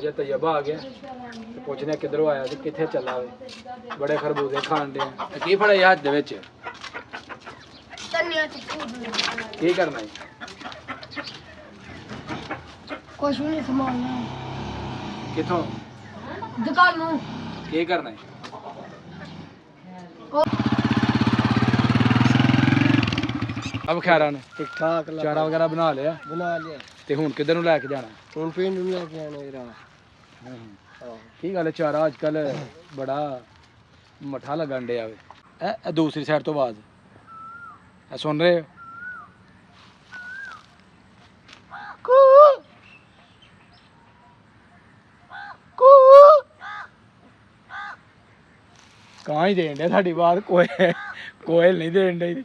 ਜੇ ਤਜਰਬਾ ਆ ਗਿਆ ਤੇ ਪੁੱਛਦੇ ਕਿੱਧਰੋਂ ਆਇਆ ਤੇ ਕਿੱਥੇ ਚੱਲਾ ਵੇ। ਬੜੇ ਖਰਬੂਜ਼ੇ ਖਾਣ ਦੇ ਤੇ ਕੀ ਫੜਿਆ ਹੱਥ ਦੇ ਵਿੱਚ? ਕੀ ਕਰਨਾ ਹੈ? ਕੁਛ ਵੀ ਨਹੀਂ ਸਮਾਨਾ ਕਿੱਥੋਂ? ਦੁਕਾਨੋਂ। ਕੀ ਕਰਨਾ ਹੈ? ਅਬ ਖੈਰਾਂ ਨੇ ਠੀਕ ਠਾਕ ਚਾਰਾ ਵਗੈਰਾ ਬਣਾ ਲਿਆ ਤੇ ਹੁਣ ਕਿੱਧਰ ਨੂੰ ਲੈ ਕੇ ਜਾਣਾ? ਹੁਣ ਪਿੰਡ ਨੂੰ ਲੈ ਕੇ ਆਣੇ ਜਰਾ। ਕੀ ਗੱਲ ਹੈ, ਚਾਰਾ ਅੱਜ ਕੱਲ ਬੜਾ ਮੱਠਾ ਲੱਗਣ ਡਿਆ ਵੇ। ਇਹ ਦੂਸਰੀ ਸਾਈਡ ਤੋਂ ਆਵਾਜ਼ ਇਹ ਸੁਣ ਰਹੇ ਹੋ? ਕਾਂ ਹੀ ਦੇਣ ਡਿਆ ਸਾਡੀ ਆਵਾਜ਼, ਕੋਇਲ ਨਹੀਂ ਦੇਣ ਡਈ।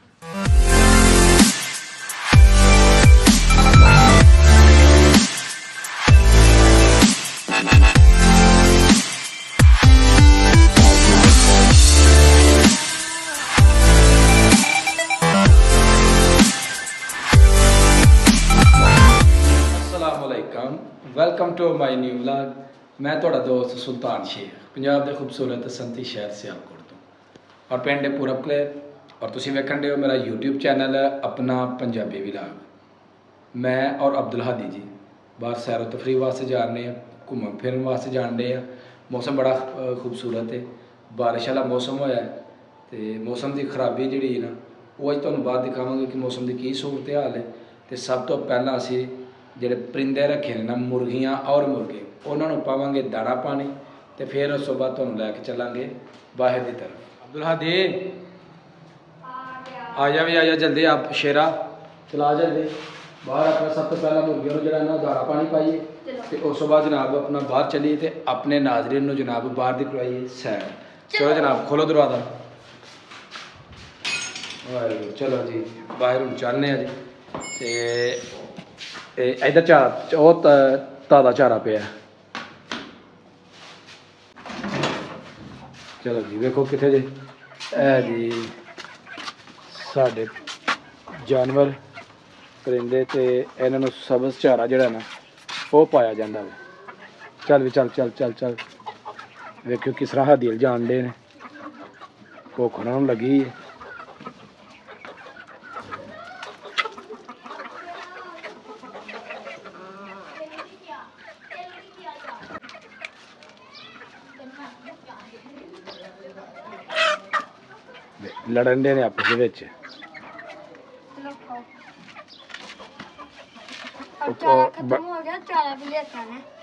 Welcome to my new vlog. ਮੈਂ ਤੁਹਾਡਾ ਦੋਸਤ ਸੁਲਤਾਨ ਸ਼ੇਖ, ਪੰਜਾਬ ਦੇ ਖੂਬਸੂਰਤ ਸੰਤੀ ਸ਼ਹਿਰ ਸਿਆਲਕੋਟ ਤੋਂ, ਔਰ ਪਿੰਡ ਪੂਰਬ ਕਲੇਰ, ਔਰ ਤੁਸੀਂ ਵੇਖਣ ਦੇ ਹੋ ਮੇਰਾ YouTube ਚੈਨਲ ਆਪਣਾ ਪੰਜਾਬੀ ਵਲੌਗ। ਮੈਂ ਔਰ ਅਬਦੁਲ ਹਾਦੀ ਜੀ ਬਾਹਰ ਸੈਰੋ ਤਫਰੀਹ ਵਾਸਤੇ ਜਾ ਰਹੇ ਹਾਂ, ਘੁੰਮਣ ਫਿਰਨ ਵਾਸਤੇ ਜਾਣ ਡੇ ਆ। ਮੌਸਮ ਬੜਾ ਖੂਬਸੂਰਤ ਹੈ, ਬਾਰਿਸ਼ ਵਾਲਾ ਮੌਸਮ ਹੋਇਆ ਤੇ ਮੌਸਮ ਦੀ ਖਰਾਬੀ ਜਿਹੜੀ ਨਾ ਉਹ ਅੱਜ ਤੁਹਾਨੂੰ ਬਾਅਦ ਦਿਖਾਵਾਂਗੇ ਕਿ ਮੌਸਮ ਦੀ ਕੀ ਸੂਰਤ ਹਾਲ ਹੈ। ਤੇ ਸਭ ਤੋਂ ਪਹਿਲਾਂ ਅਸੀਂ ਜਿਹੜੇ ਪਰਿੰਦੇ ਰੱਖੇ ਨੇ ਨਾ, ਮੁਰਗੀਆਂ ਔਰ ਮੁਰਗੇ, ਉਹਨਾਂ ਨੂੰ ਪਾਵਾਂਗੇ ਦਾਣਾ ਪਾਣੀ ਤੇ ਫਿਰ ਉਸ ਤੋਂ ਬਾਅਦ ਤੁਹਾਨੂੰ ਲੈ ਕੇ ਚੱਲਾਂਗੇ ਬਾਹਰ ਦੀ ਤਰਫ। ਅਬਦੁਲ ਹਾਦੀ ਆ ਜਾ ਵੀ, ਆ ਜਾ ਜਲਦੀ, ਆਪ ਸ਼ੇਰਾ ਚਲਾ ਜਲਦੀ ਬਾਹਰ। ਆਪਣਾ ਸਭ ਤੋਂ ਪਹਿਲਾਂ ਮੁਰਗੀਆਂ ਨੂੰ ਜਿਹੜਾ ਨਾ ਦਾਣਾ ਪਾਣੀ ਪਾਈਏ ਤੇ ਉਸ ਤੋਂ ਬਾਅਦ ਜਨਾਬ ਆਪਣਾ ਬਾਹਰ ਚੱਲੀਏ ਤੇ ਆਪਣੇ ਨਾਜ਼ਰੀਨ ਨੂੰ ਜਨਾਬ ਬਾਹਰ ਦੀ ਕਰਵਾਈਏ ਸੈਰ। ਚਲੋ ਜਨਾਬ, ਖੋਲੋ ਦਰਵਾਜ਼ਾ। ਵਾਹਿਗੁਰੂ। ਚਲੋ ਜੀ ਬਾਹਰ ਹੁਣ ਚੱਲਨੇ ਆ ਜੀ। ਤੇ ਇੱਧਰ ਚਾਰਾ ਉਹ ਤਾਜ਼ਾ ਚਾਰਾ ਪਿਆ। ਚਲੋ ਜੀ ਵੇਖੋ ਕਿੱਥੇ ਜੇ ਇਹ ਜੀ ਸਾਡੇ ਜਾਨਵਰ ਪਰਿੰਦੇ ਤੇ ਇਹਨਾਂ ਨੂੰ ਸਬਜ਼ ਚਾਰਾ ਜਿਹੜਾ ਨਾ ਉਹ ਪਾਇਆ ਜਾਂਦਾ ਵਾ। ਚੱਲ ਵੀ ਚੱਲ ਚੱਲ ਚੱਲ ਚੱਲ। ਵੇਖਿਓ ਕਿਸ ਤਰ੍ਹਾਂ ਹਾਦੀਲ ਜਾਣ ਡੇ ਨੇ, ਭੁੱਖ ਉਹਨਾਂ ਨੂੰ ਲੱਗੀ ਹੈ। ਲੜਨ ਦੇ ਨੇ ਆਪਸ ਦੇ ਵਿੱਚ।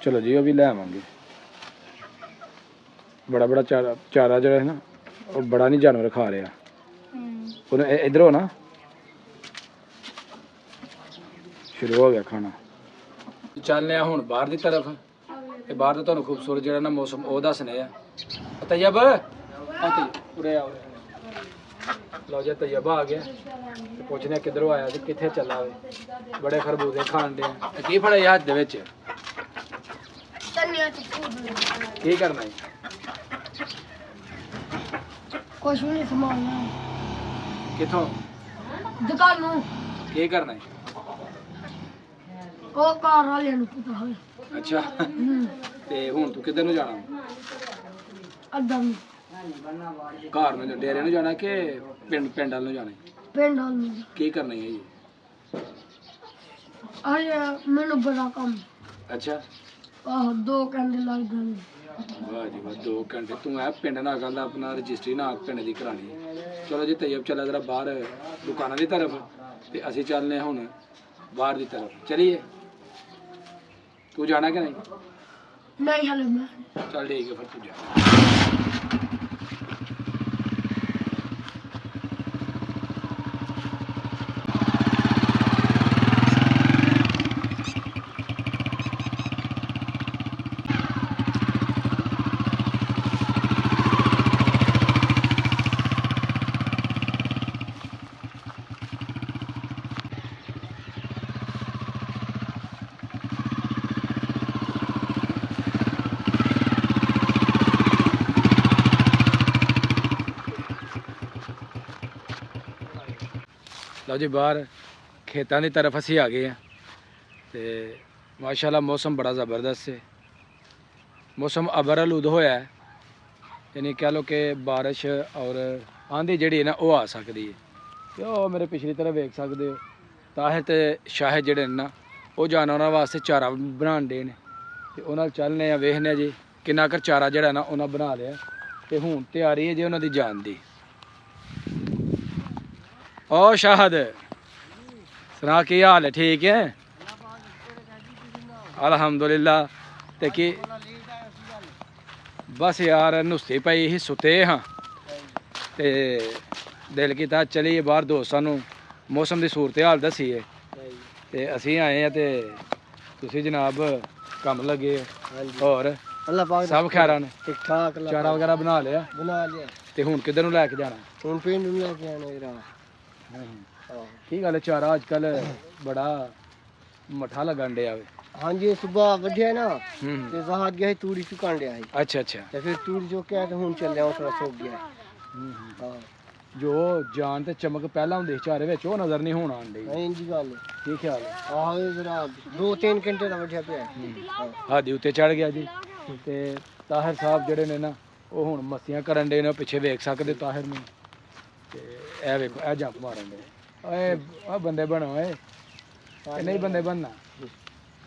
ਚਲੋ ਜੀ ਉਹ ਵੀ ਲੈ ਆਵਾਂਗੇ। ਬੜਾ ਬੜਾ ਚਾਰਾ ਜਿਹੜਾ ਹੈ ਨਾ ਉਹ ਬੜਾ ਨਹੀਂ ਜਾਨਵਰ ਖਾ ਰਿਹਾ। ਉਹਨੇ ਇਧਰੋਂ ਨਾ ਸ਼ੁਰੂ ਹੋ ਗਿਆ ਖਾਣਾ। ਚੱਲਦੇ ਆ ਹੁਣ ਬਾਹਰ ਦੀ ਤਰਫ ਤੇ ਬਾਹਰ ਦਾ ਤੁਹਾਨੂੰ ਖੂਬਸੂਰਤ ਜਿਹੜਾ ਨਾ ਮੌਸਮ ਉਹ ਦੱਸਣੇ ਆ। ਤਜਬ ਉਰੇ ਆ। ਲਓ ਜੀ ਤਜਰਬਾ ਆ ਗਿਆ ਤੇ ਪੁੱਛਦੇ ਕਿੱਧਰੋਂ ਆਇਆ ਤੇ ਕਿੱਥੇ ਚੱਲਾ ਵੇ। ਬੜੇ ਖਰਬੂਜ਼ੇ ਖਾਣ ਦੇ ਤੇ ਕੀ ਫੜਿਆ ਹੱਥ ਦੇ ਵਿੱਚ? ਕੀ ਕਰਨਾ ਹੈ? ਕੁਛ ਵੀ ਨਹੀਂ ਸਮਾਨਾ ਕਿੱਥੋਂ? ਦੁਕਾਨੋਂ। ਕੀ ਕਰਨਾ ਹੈ? ਉਹ ਘਰ ਵਾਲਿਆਂ ਨੂੰ ਪਤਾ ਹੋਏ। ਅੱਛਾ ਤੇ ਹੁਣ ਤੂੰ ਕਿੱਧਰ ਨੂੰ ਜਾਣਾ? ਅੱਡਾ ਨੂੰ। ਘਰ ਨੂੰ ਡੇਰੇ ਨੂੰ ਜਾਣਾ ਕਿ ਪਿੰਡ ਵੱਲ ਨੂੰ ਜਾਣਾ? ਪਿੰਡ ਵੱਲ ਨੂੰ। ਕੀ ਕਰਨਾ ਹੈ ਜੀ? ਮੈਨੂੰ ਬੜਾ ਕੰਮ। ਅੱਛਾ ਆਹੋ 2 ਘੰਟੇ ਲੱਗ ਜਾਂਦੇ। ਵਾਹ ਜੀ ਵਾਹ, 2 ਘੰਟੇ। ਤੂੰ ਇਹ ਪਿੰਡ ਨਾਲ ਗੱਲ ਆਪਣਾ ਰਜਿਸਟਰੀ ਨਾਲ ਪਿੰਡ ਦੀ ਕਰਾਣੀ। ਚਲੋ ਜੀ ਤਜਬ ਚੱਲਾ ਜਰਾ ਬਾਹਰ ਦੁਕਾਨਾਂ ਦੀ ਤਰਫ ਤੇ ਅਸੀਂ ਚੱਲਨੇ ਹੁਣ ਬਾਹਰ ਦੀ ਤਰਫ। ਚਲੀਏ, ਤੂੰ ਜਾਣਾ ਕਿ ਨਹੀਂ? ਨਹੀਂ ਹਲੇ ਮੈਂ। ਚੱਲ ਠੀਕ ਹੈ ਫਿਰ ਤੂੰ ਜਾ। ਲਓ ਜੀ ਬਾਹਰ ਖੇਤਾਂ ਦੀ ਤਰਫ ਅਸੀਂ ਆ ਗਏ ਹਾਂ ਤੇ ਮਾਸ਼ਾਅੱਲਾ ਮੌਸਮ ਬੜਾ ਜ਼ਬਰਦਸਤ ਹੈ। मौसम अबर आलूद होया है, यानी कह लो कि बारिश और आंधी जिहड़ी है ना वो आ सकती है। ते ओह मेरे पिछली तरफ वेख सकते हो ताहिर ते शाहिद जिहड़े ने ना वो जानवरां वास्ते चारा बनान दे ने ते उन्हां नाल चलने आ, वेखने आ जी किन्ना कर चारा जिहड़ा ना उन्हां बना लिया ते हुण तैयारी है जी उन्हां दी जान दी। ओ शाहिद सुना की हाल है? ठीक है अल्हम्दुलिल्लाह। ते की बस यार नुस्ती पई ही, सुते हाँ ते दिल कीता चलिए बाहर दोस्तां नूं मौसम की सूरत हाल दसीए ते असीं आए हैं ते तुसीं जनाब कम लगे हो। और अल्लाह पाक सब खैर ने? ठीक ठाक चारा वगैरह बना लिया बना लिया। ते हुण किधर नूं लैके जाना? ਹੁਣ ਪਿੰਡ ਨੂੰ ਲੈ ਕੇ ਆਣਾ ਜਰਾ। की गल है चारा अजकल बड़ा मठा लगन ਡਿਆ ਵੇ। ਹਾਂਜੀ ਸਵੇਰ ਵੱਢਿਆ ਨਾ ਹੂੰ ਤੇ ਜ਼ਹਾਦ ਗਿਆ ਸੀ ਤੂੜੀ ਚੁਕਾਣ ਡਿਆ ਸੀ अच्छा अच्छा। ਤੇ ਫਿਰ ਤੂੜੀ ਚੁੱਕਿਆ ਤੇ ਹੁਣ ਚੱਲਿਆ ਉਹ ਥੋੜਾ ਸੁੱਕ ਗਿਆ। ਹਾਂ जो जान ते चमक पहला हुंदी ਸੀ चारे विच ਉਹ नजर नहीं होण आंदी। ਇੰਜ ਦੀ ਗੱਲ की ख्याल है? ਆਹ ਜਰਾ 2-3 ਘੰਟੇ ਦਾ ਵੱਢਿਆ ਪਿਆ। ਹਾਦੀ ਉੱਤੇ ਚੜ ਗਿਆ ਜੀ ਤੇ ਤਾਹਿਰ ਸਾਹਿਬ ਜਿਹੜੇ ਨੇ ਨਾ ਉਹ ਹੁਣ ਮੱਸੀਆਂ ਕਰਨ ਦੇ ਨੇ, ਪਿੱਛੇ ਵੇਖ ਸਕਦੇ ਤਾਹਿਰ ਨੂੰ ਤੇ ਇਹ ਵੇਖੋ ਇਹ ਜੰਪ ਮਾਰਨ ਦੇ। ਓਏ ਆ ਬੰਦੇ ਬਣੋ ਓਏ, ਇਹ ਨਹੀਂ ਬੰਦੇ ਬਣਨਾ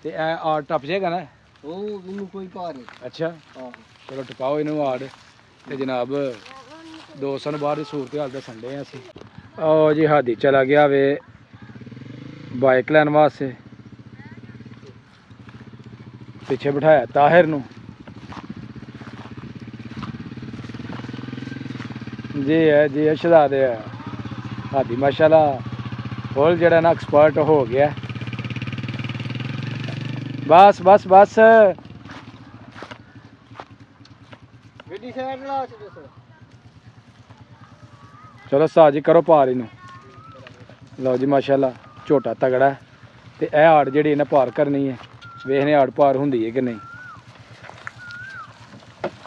ਤੇ ਇਹ ਆੜ ਟੱਪ ਜਾਏਗਾ ਨਾ। ਉਹ ਮੈਨੂੰ ਕੋਈ ਭਾਰ ਨਹੀਂ। ਅੱਛਾ ਹਾਂ ਚਲੋ ਟਪਾਓ ਇਹਨੂੰ ਆੜ ਤੇ ਜਨਾਬ ਦੋਸਤਾਂ ਨੂੰ ਬਾਹਰ ਦੀ ਸੂਰਤ ਹਾਲ ਦੱਸਣ ਦੇ ਅਸੀਂ। ਆਓ ਜੀ ਹਾਦੀ ਚਲਾ ਗਿਆ ਵੇ ਬਾਈਕ ਲੈਣ ਵਾਸਤੇ, ਪਿੱਛੇ ਬਿਠਾਇਆ ਤਾਹਿਰ ਨੂੰ। जी है जी है शहजादे है हादी माशाल्लाह फुल जड़ा ना एक्सपर्ट हो गया। बस बस बस ਗੱਡੀ ਸਾਈਡ ਲਾ ਕੇ ਦੱਸੋ। चलो साजी करो पार इनू। लो जी माशाल्लाह झोटा तगड़ा है ते ए आड़ जेड़ी इन्हें पार करनी है, वेखने आड़ पार हुंदी है कि नहीं।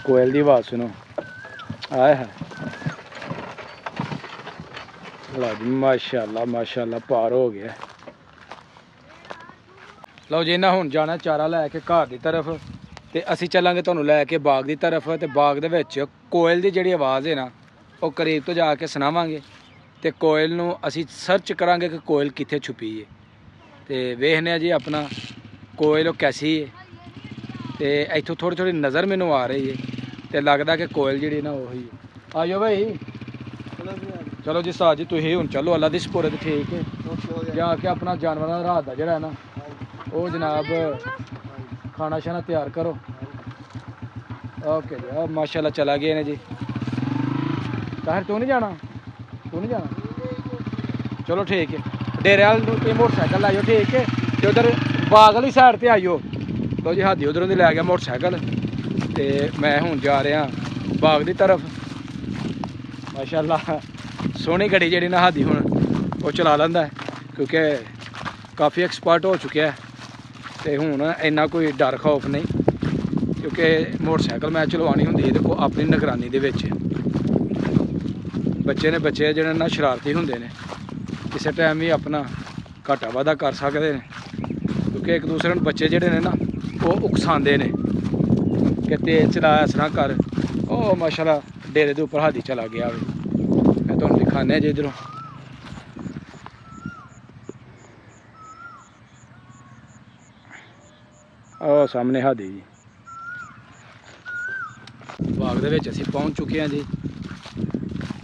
कोयल दी आवाज़ सुनो, आए है। लो जी माशाल्लाह माशाल्लाह पार हो गया। लो जी इन्हें हुण जाना चारा लैके घर की तरफ ते असीं चलांगे तुहानूं लैके बाग की तरफ ते बाग दे विच कोयल दी जिहड़ी आवाज़ है ना ਉਹ ਕਰੀਬ ਤੋਂ ਜਾ ਕੇ ਸੁਣਾਵਾਂਗੇ ਤੇ ਕੋਇਲ ਨੂੰ ਅਸੀਂ ਸਰਚ ਕਰਾਂਗੇ ਕਿ ਕੋਇਲ ਕਿੱਥੇ ਛੁਪੀ ਹੈ ਤੇ ਵੇਖਨੇ ਆ ਜੀ ਆਪਣਾ ਕੋਇਲ ਉਹ ਕੈਸੀ ਹੈ ਤੇ ਇੱਥੋਂ ਥੋੜੀ ਥੋੜੀ ਨਜ਼ਰ ਮੈਨੂੰ ਆ ਰਹੀ ਹੈ ਤੇ ਲੱਗਦਾ ਕਿ ਕੋਇਲ ਜਿਹੜੀ ਨਾ ਉਹੀ ਹੈ। ਆਜੋ ਭਾਈ ਚਲੋ ਜੀ ਸਾਜ ਜੀ ਤੁਸੀਂ ਹੁਣ ਚਲੋ ਅੱਲਾ ਦੀ ਸਪੁਰਦ ਠੀਕ ਹੈ। ਜਾ ਕੇ ਆਪਣਾ ਜਾਨਵਰਾਂ ਦਾ ਰਾਤ ਦਾ ਜਿਹੜਾ ਹੈ ਨਾ ਉਹ ਜਨਾਬ ਖਾਣਾ ਸ਼ਾਨਾ ਤਿਆਰ ਕਰੋ। ਓਕੇ ਜੀ ਮਾਸ਼ਾਅੱਲਾ ਚਲਾ ਗਏ ਨੇ ਜੀ। ताहिर तू नहीं जाना? तू नहीं जाना? चलो ठीक है डेरे वाल मोटरसाइकिल लाइयो ठीक है ते उधर बाग वाली साइड ते आइयो। लो जी हादी उधरों दी लै गया मोटरसाइकिल ते मैं हुण जा रहा बाग की तरफ। माशाअल्लाह सोहनी गड्डी जिहड़ी ना हादी हुण वो चला लैंदा है क्योंकि काफ़ी एक्सपर्ट हो चुका है ते हुण इन्ना कोई डर खौफ नहीं क्योंकि मोटरसाइकिल मैं चलवानी हुंदी है देखो अपनी निगरानी दे विच। बच्चे ने बच्चे जिहड़े ना शरारती होंदे ने किसी टाइम भी अपना घाटा वाधा कर सकते हैं क्योंकि एक दूसरे नूं बच्चे जिहड़े ने ना वो उकसांदे ने कि तेज चलाया इस तरह कर। ओ माशाल्लाह डेरे दे उपर हादी चला गया वे। मैं तुहानूं दिखाने जी इधरों ओ सामने हादी जी बाग दे विच असीं पहुंच चुके हैं जी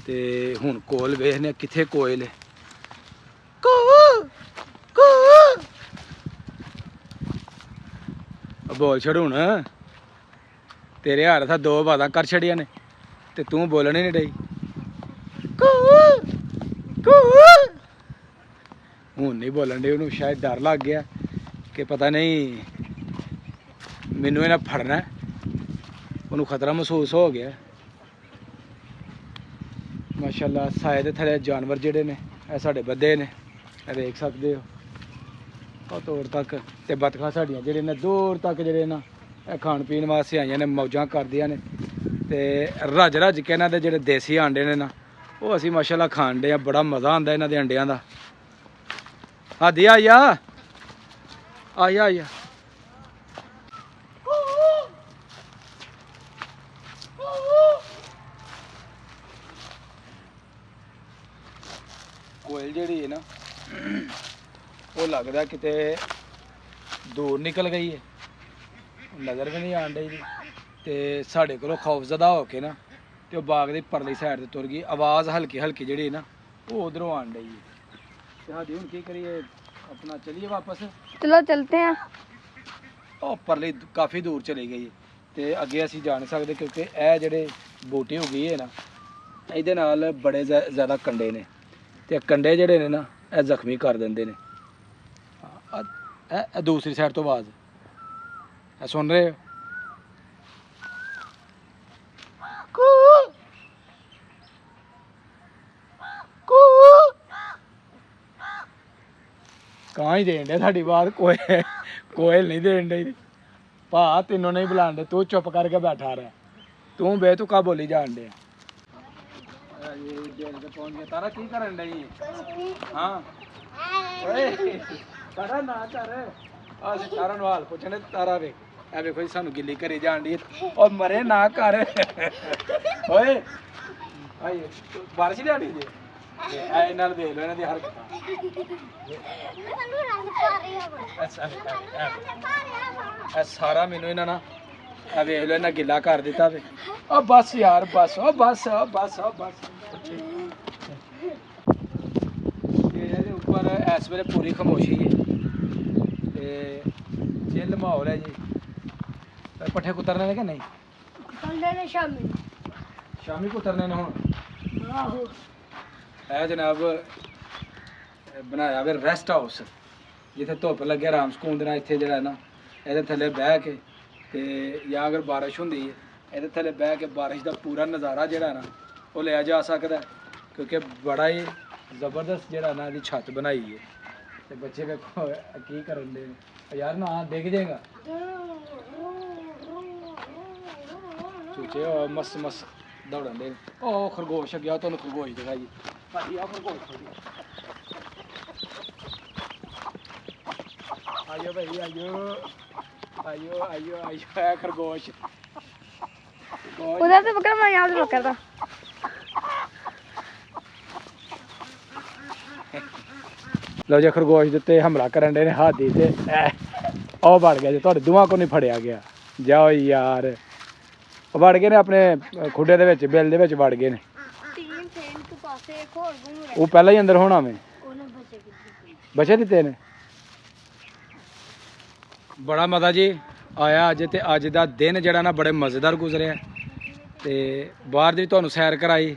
ते हुण कोयल वेखने किथे कोयल है। बोल छड़ हुण तेरे हार था दो बातां कर छड़ियां ने ते तू बोलने नहीं डई। हुण नहीं बोलन डई, उन्होंने शायद डर लग गया कि पता नहीं मैनू इन्हें फड़ना है, उन्होंने खतरा महसूस हो गया। माशाल्लाह साए दे थले जानवर जिहड़े ने ਇਹ ਸਾਡੇ ਬੱਦੇ ਨੇ ਇਹ ਵੇਖ ਸਕਦੇ ਹੋ ਉਹ ਦੂਰ ਤੱਕ ਤੇ ਬਤਖਾਂ ਸਾਡੀਆਂ ਜਿਹੜੇ ਨੇ ਦੂਰ ਤੱਕ ਜਿਹੜੇ ਨਾ ਇਹ ਖਾਣ ਪੀਣ ਵਾਸਤੇ ਆਈਆਂ ਨੇ, ਮੌਜਾਂ ਕਰਦੀਆਂ ਨੇ ਤੇ ਰੱਜ ਰੱਜ ਕੇ ਇਹਨਾਂ ਦੇ ਜਿਹੜੇ ਦੇਸੀ ਆਂਡੇ ਨੇ ਨਾ ਉਹ ਅਸੀਂ ਮਾਸ਼ਾਅੱਲਾ ਖਾਣ ਦੇ ਆ। ਬੜਾ ਮਜ਼ਾ ਆਉਂਦਾ ਇਹਨਾਂ ਦੇ ਅੰਡਿਆਂ ਦਾ। ਹਾਦੀ ਆਇਆ ਆਇਆ ਆਇਆ ਝੀਲ ਜਿਹੜੀ ਹੈ ਨਾ ਉਹ ਲੱਗਦਾ ਕਿਤੇ ਦੂਰ ਨਿਕਲ ਗਈ ਹੈ, ਨਜ਼ਰ ਵੀ ਨਹੀਂ ਆਣ ਡਈ ਤੇ ਸਾਡੇ ਕੋਲੋਂ ਖੌਫਜ਼ਦਾ ਹੋ ਕੇ ਨਾ ਤੇ ਉਹ ਬਾਗ ਦੀ ਪਰਲੀ ਸਾਈਡ ਤੇ ਤੁਰ ਗਈ। ਆਵਾਜ਼ ਹਲਕੀ ਹਲਕੀ ਜਿਹੜੀ ਨਾ ਉਹ ਉਧਰੋਂ ਆਣ ਡਈ ਹੈ ਤੇ ਸਾਡੀ ਹੁਣ ਕੀ ਕਰੀਏ, ਆਪਣਾ ਚਲੀਏ ਵਾਪਸ। चलो चलते हैं। ਉਹ ਪਰਲੀ ਕਾਫੀ ਦੂਰ ਚਲੀ ਗਈ ਤੇ ਅੱਗੇ ਅਸੀਂ ਜਾ ਨਹੀਂ ਸਕਦੇ ਕਿਉਂਕਿ ਇਹ ਜਿਹੜੇ ਬੂਟੀ ਹੋ ਗਈ ਹੈ ਨਾ ਇਹਦੇ ਨਾਲ ਬੜੇ ਜ਼ਿਆਦਾ ਕੰਡੇ ਨੇ ਤੇ ਕੰਡੇ ਜਿਹੜੇ ਨੇ ਨਾ ਇਹ ਜ਼ਖਮੀ ਕਰ ਦਿੰਦੇ ਨੇ। ਇਹ ਦੂਸਰੀ ਸਾਈਡ ਤੋਂ ਆਵਾਜ਼ ਇਹ ਸੁਣ ਰਹੇ ਹੋ? ਕਾਂ ਹੀ ਦੇਣ ਦੇ ਸਾਡੀ ਆਵਾਜ਼, ਕੋਇਲ ਨਹੀਂ ਦੇਣ ਦੇ। ਭਾ ਤੈਨੂੰ ਨਹੀਂ ਬੁਲਾਣ ਦੇ, ਤੂੰ ਚੁੱਪ ਕਰਕੇ ਬੈਠਾ ਰਹਿ, ਤੂੰ ਬੇਤੁਕਾ ਬੋਲੀ ਜਾਣ ਦੇ। ਪਹੁੰਚ ਗਿਆ ਤਾਰਾ, ਕੀ ਕਰਨ ਡਈ? ਹਾਂ ਓਏ ਤਾਰਾ ਨਾ ਕਰ, ਅਸੀਂ ਤਾਰਾ ਨੂੰ ਹਾਲ ਪੁੱਛਣੇ। ਤਾਰਾ ਵੇਖ, ਇਹ ਵੇਖੋ ਜੀ ਸਾਨੂੰ ਗਿੱਲੀ ਕਰੀ ਜਾਣ ਦੀ। ਉਹ ਮਰੇ ਨਾ ਕਰ ਓਏ, ਆਏ ਬਾਰਿਸ਼ ਲਿਆਣੀ ਜੇ ਐ ਨਾਲ ਵੇਖ ਲੋ ਇਹਨਾਂ ਦੀ ਹਰਕਤਾਂ। ਇਹ ਸਾਰਾ ਮੈਨੂੰ ਇਹਨਾਂ ਨਾਲ ਇਹ ਵੇਖ ਲੋ ਇਹਨਾਂ ਗਿੱਲਾ ਕਰ ਦਿੱਤਾ ਵੇ। ਉਹ ਬਸ ਯਾਰ ਬਸ, ਉਹ ਬਸ ਬਸ ਬਸ। ਇਹਦੇ ਉੱਪਰ ਇਸ ਵੇਲੇ ਪੂਰੀ ਖਾਮੋਸ਼ੀ ਹੈ ਤੇ ਚਿੱਲ ਮਾਹੌਲ ਹੈ ਜੀ। ਪੱਠੇ ਕੁਤਰਨੇ ਨੇ ਕਿ ਨਹੀਂ? चलने ने शामी। ਸ਼ਾਮੀ ਕੁਤਰਨੇ ਨੇ ਹੁਣ। आहो। ਇਹ ਜਨਾਬ ਬਣਾਇਆ ਵੇ ਰੈਸਟ ਹਾਊਸ, ਜਿੱਥੇ ਧੁੱਪ ਲੱਗੇ ਆਰਾਮ ਸਕੂਨ ਦੇ ਨਾਲ ਇੱਥੇ ਜਿਹੜਾ ਨਾ ਇਹਦੇ ਥੱਲੇ ਬਹਿ ਕੇ ਤੇ ਜਾਂ ਅਗਰ ਬਾਰਿਸ਼ ਹੁੰਦੀ ਹੈ ਇਹਦੇ ਥੱਲੇ ਬਹਿ ਕੇ ਬਾਰਿਸ਼ ਦਾ ਪੂਰਾ ਨਜ਼ਾਰਾ ਜਿਹੜਾ ਨਾ ਉਹ ਲਿਆ ਜਾ ਸਕਦਾ ਕਿਉਂਕਿ ਬੜਾ ਹੀ ਜ਼ਬਰਦਸਤ ਜਿਹੜਾ ਨਾ ਇਹਦੀ ਛੱਤ ਬਣਾਈ ਹੈ। ਤੇ ਬੱਚੇ ਵੇਖੋ ਕੀ ਕਰਨ ਦੇ ਯਾਰ, ਨਾ ਡਿੱਗ ਜਾਏਗਾ। ਚੂਚੇ ਉਹ ਮਸਤ ਮਸਤ ਦੌੜਨ ਦੇ। ਉਹ ਖਰਗੋਸ਼ ਗਿਆ, ਤੁਹਾਨੂੰ ਖਰਗੋਸ਼ ਦਿਖਾਈ ਭਾਜੀ, ਆ ਖਰਗੋਸ਼ ਆਇਓ ਭਾਈ, ਆਇਓ ਆਇਓ ਆਇਓ ਆਇਓ, ਹੈ ਖਰਗੋਸ਼। उधर से पकड़, मैं यहाँ से पकड़ता। ਲਓ ਜੀ, ਖਰਗੋਸ਼ ਦੇ ਉੱਤੇ ਹਮਲਾ ਕਰਨ ਦੇ ਨੇ ਹਾਥੀ ਤੇ ਉਹ ਵੜ ਗਿਆ ਜੀ, ਤੁਹਾਡੇ ਦੋਵਾਂ ਕੋ ਨਹੀਂ ਫੜਿਆ ਗਿਆ। ਜਾਓ ਯਾਰ, ਉਹ ਵੜ ਗਏ ਨੇ ਆਪਣੇ ਖੁੱਡੇ ਦੇ ਵਿੱਚ, ਬਿੱਲ ਦੇ ਵਿੱਚ ਵੜ ਗਏ ਨੇ। तीन थे इनके पास, एक और घूम रहा ਉਹ ਪਹਿਲਾਂ ਹੀ ਅੰਦਰ ਹੋਣਾ ਵੇ, है। उन्हें बचे कितने? ਬਚੇ ਦਿੱਤੇ ਨੇ। ਬੜਾ ਮਜ਼ਾ ਜੀ ਆਇਆ ਅੱਜ, ਤੇ ਅੱਜ ਦਾ ਦਿਨ ਜਿਹੜਾ ਨਾ ਬੜੇ ਮਜ਼ੇਦਾਰ ਗੁਜ਼ਰਿਆ ਤੇ ਬਾਹਰ ਦੀ ਤੁਹਾਨੂੰ ਸੈਰ ਕਰਾਈ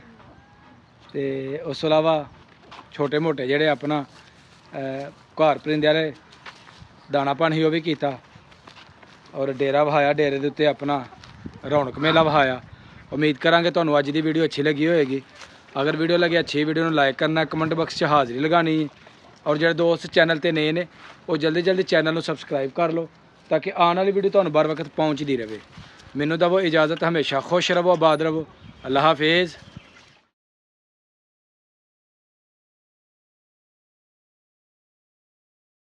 ਤੇ ਉਸ ਤੋਂ ਇਲਾਵਾ ਛੋਟੇ ਮੋਟੇ ਜਿਹੜੇ ਆਪਣਾ ਘਰ ਪਰਿੰਦੇ ਵਾਲੇ ਦਾਣਾ ਪਾਣੀ ਉਹ ਵੀ ਕੀਤਾ ਔਰ ਡੇਰਾ ਵਹਾਇਆ, ਡੇਰੇ ਦੇ ਉੱਤੇ ਆਪਣਾ ਰੌਣਕ ਮੇਲਾ ਵਹਾਇਆ। ਉਮੀਦ ਕਰਾਂਗੇ ਤੁਹਾਨੂੰ ਅੱਜ ਦੀ ਵੀਡੀਓ ਅੱਛੀ ਲੱਗੀ ਹੋਏਗੀ। ਅਗਰ ਵੀਡੀਓ ਲੱਗੀ ਅੱਛੀ, ਵੀਡੀਓ ਨੂੰ ਲਾਈਕ ਕਰਨਾ, ਕਮੈਂਟ ਬਾਕਸ 'ਚ ਹਾਜ਼ਰੀ ਲਗਾਉਣੀ ਔਰ ਜਿਹੜੇ ਦੋਸਤ ਚੈਨਲ ਤੇ ਨਏ ਨੇ ਉਹ ਜਲਦੀ ਚੈਨਲ ਨੂੰ ਸਬਸਕ੍ਰਾਈਬ ਕਰ ਲਓ ਤਾਂ ਕਿ ਆਉਣ ਵਾਲੀ ਵੀਡੀਓ ਤੁਹਾਨੂੰ बर वक्त ਪਹੁੰਚਦੀ ਰਹੇ। ਮੈਨੂੰ ਦਵੋ ਇਜਾਜ਼ਤ, ਹਮੇਸ਼ਾ ਖੁਸ਼ ਰਹੋ, ਆਬਾਦ ਰਹੋ। ਅੱਲਾ ਹਾਫਿਜ਼।